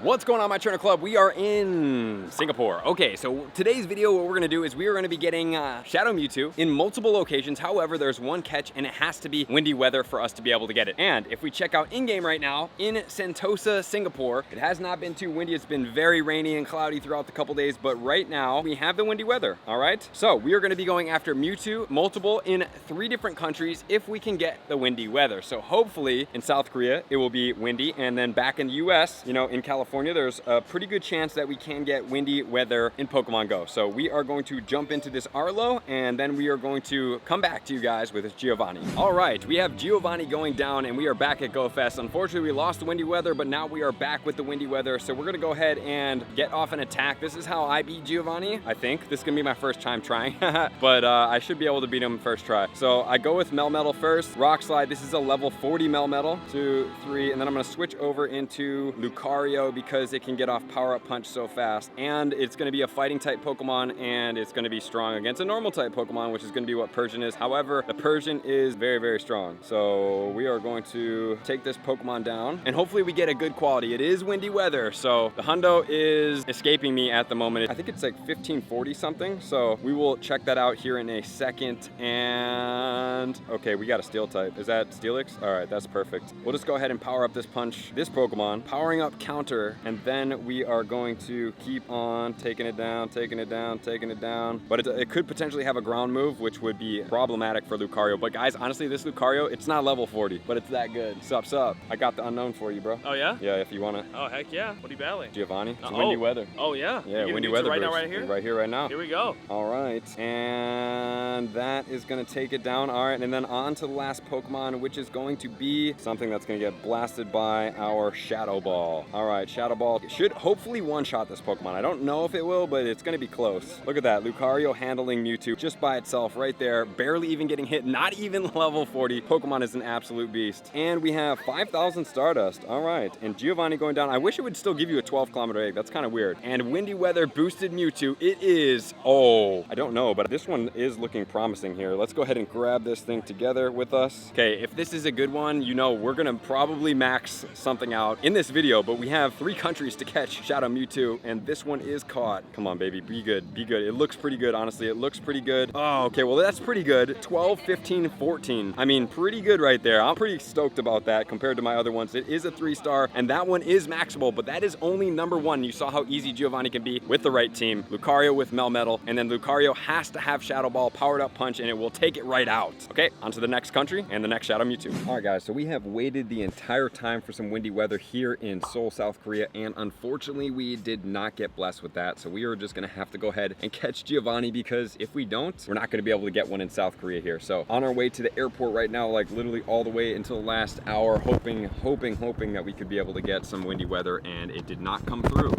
What's going on, my trainer club? We are in Singapore. Okay, so today's video, what we're gonna do is we are gonna be getting Shadow Mewtwo in multiple locations. However, there's one catch and it has to be windy weather for us to be able to get it. And if we check out in-game right now, in Sentosa, Singapore, it has not been too windy. It's been very rainy and cloudy throughout the couple days, but right now we have the windy weather, all right? So we are gonna be going after Mewtwo, multiple in 3 different countries if we can get the windy weather. So hopefully in South Korea, it will be windy, and then back in the US, you know, in California, there's a pretty good chance that we can get windy weather in Pokemon Go. So we are going to jump into this Arlo, and then we are going to come back to you guys with this Giovanni. All right, we have Giovanni going down, and we are back at GoFest. Unfortunately, we lost the windy weather, but now we are back with the windy weather. So we're gonna go ahead and get off an attack. This is how I beat Giovanni, I think. This is gonna be my first time trying, but I should be able to beat him first try. So I go with Melmetal first. Rock Slide, this is a level 40 Melmetal. 2, 3, and then I'm gonna switch over into Lucario because it can get off Power Up Punch so fast. And it's gonna be a fighting type Pokemon, and it's gonna be strong against a normal type Pokemon, which is gonna be what Persian is. However, the Persian is very, very strong. So we are going to take this Pokemon down, and hopefully we get a good quality. It is windy weather, so the hundo is escaping me at the moment. I think it's like 1540 something, so we will check that out here in a second. And okay, we got a steel type. Is that Steelix? All right, that's perfect. We'll just go ahead and power up this punch, this Pokemon, powering up counter, and then we are going to keep on taking it down, taking it down, taking it down. But it could potentially have a ground move, which would be problematic for Lucario. But guys, honestly, this Lucario, it's not level 40, but it's that good. Sup, sup. I got the unknown for you, bro. Oh, yeah? Yeah, if you want to. Oh, heck yeah. What are you battling? Giovanni. It's windy weather. Oh, yeah? Yeah, windy weather right burst. now, right here? Right here, right now. Here we go. All right, and that is going to take it down. All right, and then on to the last Pokemon, which is going to be something that's going to get blasted by our Shadow Ball. All right, Shadow Ball should hopefully one-shot this Pokemon. I don't know if it will, but it's going to be close. Look at that, Lucario handling Mewtwo just by itself right there, barely even getting hit, not even level 40. Pokemon is an absolute beast. And we have 5,000 Stardust. All right, and Giovanni going down. I wish it would still give you a 12-kilometer egg. That's kind of weird. And windy weather boosted Mewtwo. It is, oh, I don't know, but this one is looking promising here. Let's go ahead and grab this thing together with us. Okay, if this is a good one, you know, we're gonna probably max something out in this video, but we have 3 countries to catch Shadow Mewtwo, and this one is caught. Come on, baby, be good, be good. It looks pretty good, honestly. It looks pretty good. Oh, okay, well, that's pretty good. 12, 15, 14. I mean, pretty good right there. I'm pretty stoked about that compared to my other ones. It is a 3-star, and that one is maxable, but that is only number 1. You saw how easy Giovanni can be with the right team. Lucario with Melmetal, and then Lucario has to have Shadow Ball, Powered Up Punch, and it will take it right out. Okay, on to the next country and the next Shadow Mewtwo. All right, guys, so we have waited the entire time for some windy weather here in Seoul, South Korea, and unfortunately, we did not get blessed with that. So we are just gonna have to go ahead and catch Giovanni, because if we don't, we're not gonna be able to get one in South Korea here. So on our way to the airport right now, like literally all the way until the last hour, hoping that we could be able to get some windy weather, and it did not come through.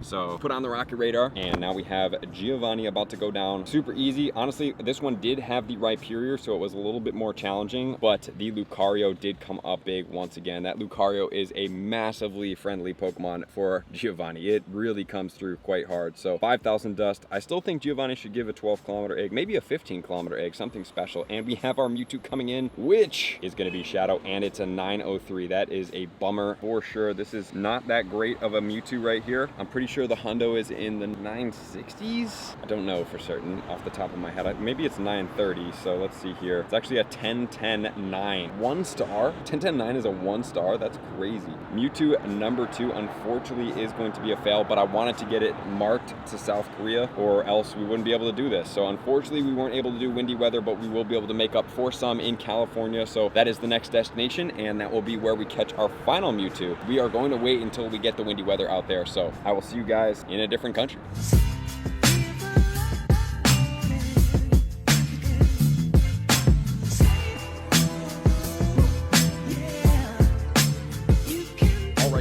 So put on the rocket radar, and now we have Giovanni about to go down. Super easy. Honestly, this one did have the Rhyperior, so it was a little bit more challenging, but the Lucario did come up big once again. That Lucario is a massively friendly Pokemon for Giovanni. It really comes through quite hard. So 5,000 dust. I still think Giovanni should give a 12-kilometer egg, maybe a 15-kilometer egg, something special. And we have our Mewtwo coming in, which is going to be Shadow, and it's a 903. That is a bummer for sure. This is not that great of a Mewtwo right here. I'm pretty sure the hundo is in the 960s. I don't know for certain off the top of my head. Maybe it's 930, so let's see here. It's actually a 10-10-9. 1 star? 10-10-9 is a 1 star? That's crazy. Mewtwo number 2, unfortunately, is going to be a fail, but I wanted to get it marked to South Korea, or else we wouldn't be able to do this. So unfortunately, we weren't able to do windy weather, but we will be able to make up for some in California. So that is the next destination, and that will be where we catch our final Mewtwo. We are going to wait until we get the windy weather out there. So I will see you guys in a different country.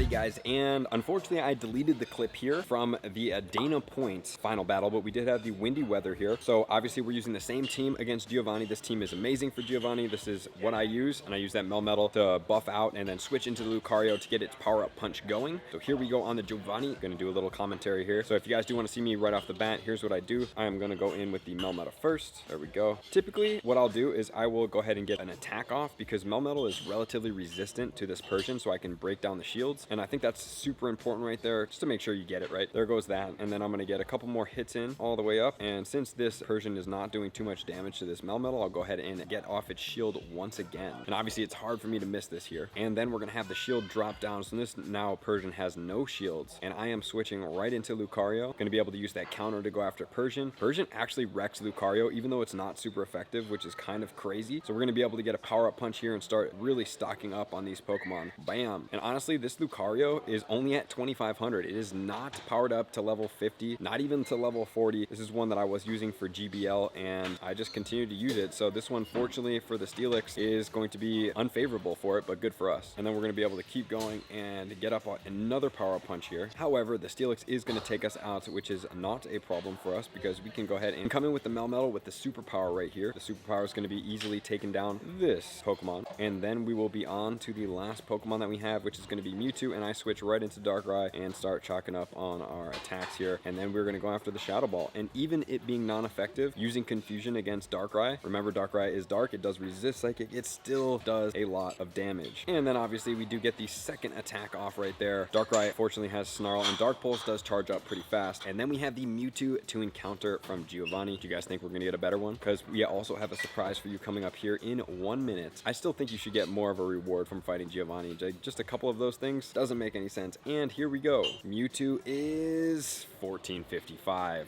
Guys, and unfortunately I deleted the clip here from the Dana Point final battle, but we did have the windy weather here. So obviously we're using the same team against Giovanni. This team is amazing for Giovanni. This is what I use, and I use that Melmetal to buff out and then switch into the Lucario to get its power up punch going. So here we go on the Giovanni. Gonna do a little commentary here. So if you guys do want to see me right off the bat, here's what I do. I am gonna go in with the Melmetal first. There we go. Typically what I'll do is I will go ahead and get an attack off, because Melmetal is relatively resistant to this Persian, so I can break down the shields, and I think that's super important right there, just to make sure you get it right. There goes that. And then I'm going to get a couple more hits in all the way up. And since this Persian is not doing too much damage to this Melmetal, I'll go ahead and get off its shield once again. And obviously it's hard for me to miss this here. And then we're going to have the shield drop down. So this now Persian has no shields. And I am switching right into Lucario. Going to be able to use that counter to go after Persian. Persian actually wrecks Lucario, even though it's not super effective, which is kind of crazy. So we're going to be able to get a power-up punch here and start really stocking up on these Pokemon. Bam. And honestly, this Lucario is only at 2500. It is not powered up to level 50, not even to level 40. This is one that I was using for GBL, and I just continued to use it. So this one, fortunately for the Steelix, is going to be unfavorable for it, but good for us. And then we're going to be able to keep going and get up on another power-up punch here. However, the Steelix is going to take us out, which is not a problem for us because we can go ahead and come in with the Melmetal with the superpower right here. The superpower is going to be easily taking down this Pokemon, and then we will be on to the last Pokemon that we have, which is going to be Mewtwo, and I switch right into Darkrai and start chalking up on our attacks here, and then we're going to go after the Shadow Ball. And even it being non-effective, using Confusion against Darkrai, remember Darkrai is dark, it does resist Psychic, it still does a lot of damage. And then obviously we do get the second attack off right there. Darkrai fortunately has Snarl, and Dark Pulse does charge up pretty fast. And then we have the Mewtwo to encounter from Giovanni. Do you guys think we're going to get a better one? Because we also have a surprise for you coming up here in 1 minute. I still think you should get more of a reward from fighting Giovanni. Just a couple of those things doesn't make any sense. And here we go. Mewtwo is 1455.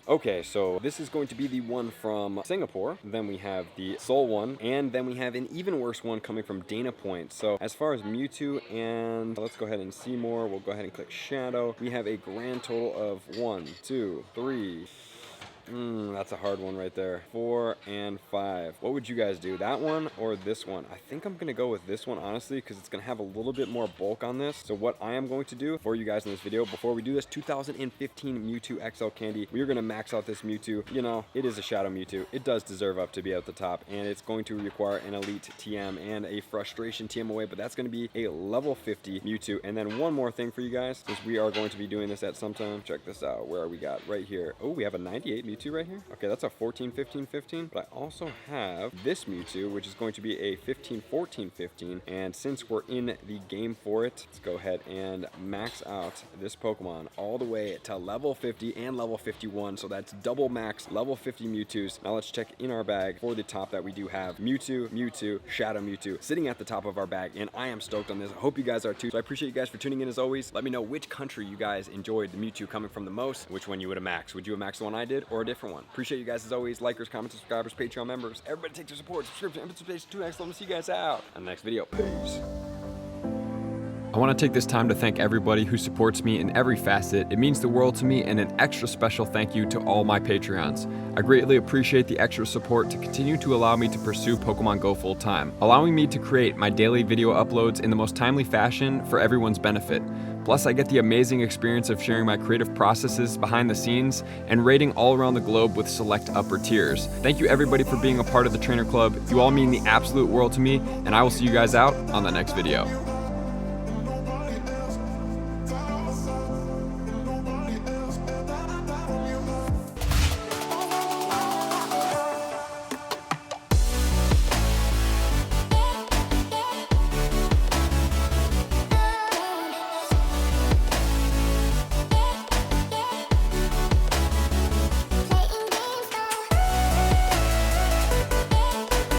Okay, so this is going to be the one from Singapore. Then we have the Seoul one, and then we have an even worse one coming from Dana Point. So as far as Mewtwo, and let's go ahead and see more. We'll go ahead and click Shadow. We have a grand total of 1, 2, 3. That's a hard one right there. 4 and 5. What would you guys do? That one or this one? I think I'm going to go with this one, honestly, because it's going to have a little bit more bulk on this. So what I am going to do for you guys in this video, before we do this 2015 Mewtwo XL candy, we are going to max out this Mewtwo. You know, it is a Shadow Mewtwo. It does deserve up to be at the top, and it's going to require an Elite TM and a Frustration TM away, but that's going to be a level 50 Mewtwo. And then one more thing for you guys, since we are going to be doing this at some time. Check this out. Where are we got? Right here. Oh, we have a 98 Mewtwo right here. Okay, that's a 14, 15, 15. But I also have this Mewtwo, which is going to be a 15, 14, 15. And since we're in the game for it, let's go ahead and max out this Pokemon all the way to level 50 and level 51. So that's double max level 50 Mewtwo's. Now let's check in our bag for the top that we do have Mewtwo, Mewtwo, Shadow Mewtwo sitting at the top of our bag. And I am stoked on this. I hope you guys are too. So I appreciate you guys for tuning in as always. Let me know which country you guys enjoyed the Mewtwo coming from the most, which one you would have maxed. Would you have maxed the one I did or a different one? Appreciate you guys as always. Likers, comments, subscribers, Patreon members. Everybody take their support, subscription, emphasis, 2x. Let me see you guys out on the next video. Peace. I want to take this time to thank everybody who supports me in every facet. It means the world to me, and an extra special thank you to all my Patreons. I greatly appreciate the extra support to continue to allow me to pursue Pokemon Go full time, allowing me to create my daily video uploads in the most timely fashion for everyone's benefit. Plus, I get the amazing experience of sharing my creative processes behind the scenes and raiding all around the globe with select upper tiers. Thank you everybody for being a part of the Trainer Club. You all mean the absolute world to me, and I will see you guys out on the next video.